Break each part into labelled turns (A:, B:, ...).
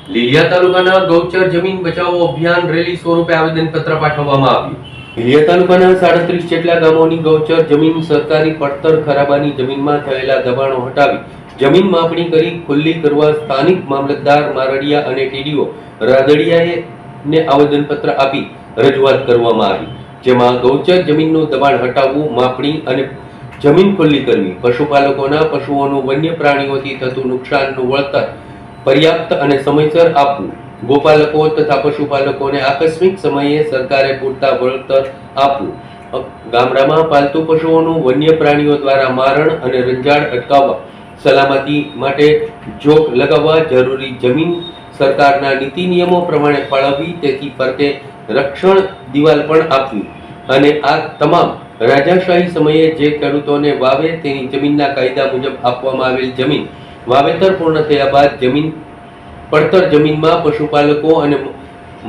A: લીલિયા તાલુકાના ગૌચર જમીન બચાવો અભિયાન રેલી સ્વરૂપે આવેદનપત્ર પાઠવવામાં આવ્યું। લીલિયા તાલુકાના 37 જેટલા ગામોની ગૌચર જમીન સરકારી પડતર ખરાબાની જમીનમાં થયેલા દબાણો હટાવી જમીન માપણી કરી ખુલ્લી કરવા સ્થાનિક મામલતદાર મારડિયા અને ટીડીઓ રાદડિયાને આવેદનપત્ર આપી રજૂઆત કરવામાં આવી, જેમાં ગૌચર જમીનનું દબાણ હટાવવું, માપણી અને જમીન ખુલ્લી કરવી, પશુપાલકોના પશુઓનું વન્ય પ્રાણીઓથી થતું નુકસાનનું વળતર पर्याप्त અને સમયસર આપવું, ગોપાલકો તથા પશુપાલકોને આકસ્મિક સમયે સરકારે પૂરતા વળતર આપવું, ગામડામાં પાલતુ પશુઓનું વન્ય પ્રાણીઓ દ્વારા મારણ અને રંજાડ અટકાવવા, સલામતી માટે જોક લગાવવા, જરૂરી જમીન સરકારના નીતિ નિયમો પ્રમાણે ફાળવવી, તેથી ફરતે રક્ષણ દિવાલ પણ આપવી અને આ તમામ રાજાશાહી સમયે જે ખેડૂતોને વાવે તેની જમીનના કાયદા મુજબ આપવામાં આવેલ જમીન વાવેતર પૂર્ણ થયા બાદ જમીન પડતર જમીનમાં પશુપાલકો અને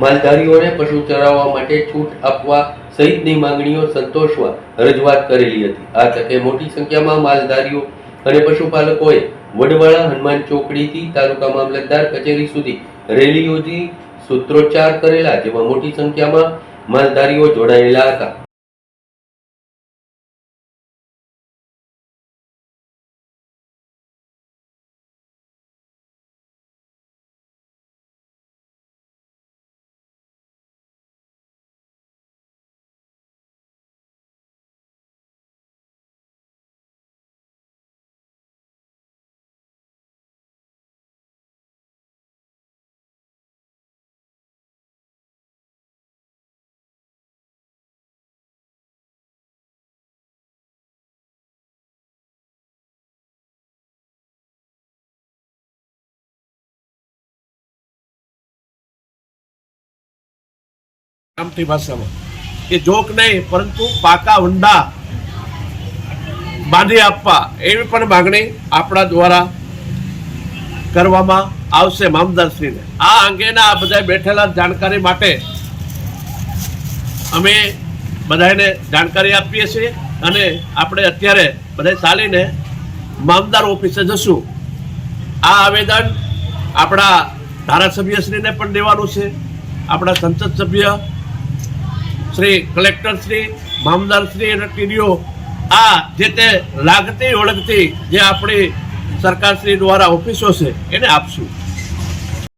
A: માલધારીઓને પશુ ચરાવવા માટે છૂટ આપવા સહિતની માંગણીઓ સંતોષવા રજૂઆત કરેલી હતી। આ તકે મોટી સંખ્યામાં માલધારીઓ અને પશુપાલકોએ વડવાળા હનુમાન ચોકડીથી તાલુકા મામલતદાર કચેરી સુધી રેલી યોજી સૂત્રોચ્ચાર કરેલા, જેમાં મોટી સંખ્યામાં માલધારીઓ જોડાયેલા હતા।
B: ભાષામાં કે જોક નહીં પરંતુ પાકા ઊંડા બાંધી આપવા એવી પણ માગણી આપણા દ્વારા કરવામાં આવશે મામલતદારશ્રીને। આ અંગેના આ બધા બેઠેલા જાણકારી માટે અમે બધાને જાણકારી આપીએ છીએ અને આપણે અત્યારે બધા ચાલીને મામલતદાર ઓફિસે જશું। આ આવેદન આપણા ધારાસભ્યશ્રીને પણ દેવાનું છે, આપણા સંસદ સભ્ય श्री कलेक्टर श्री मामलदार श्री टीडीओ आ जे लागती ओळखती जे अपनी सरकार श्री द्वारा ऑफिसों से एने आपशुं।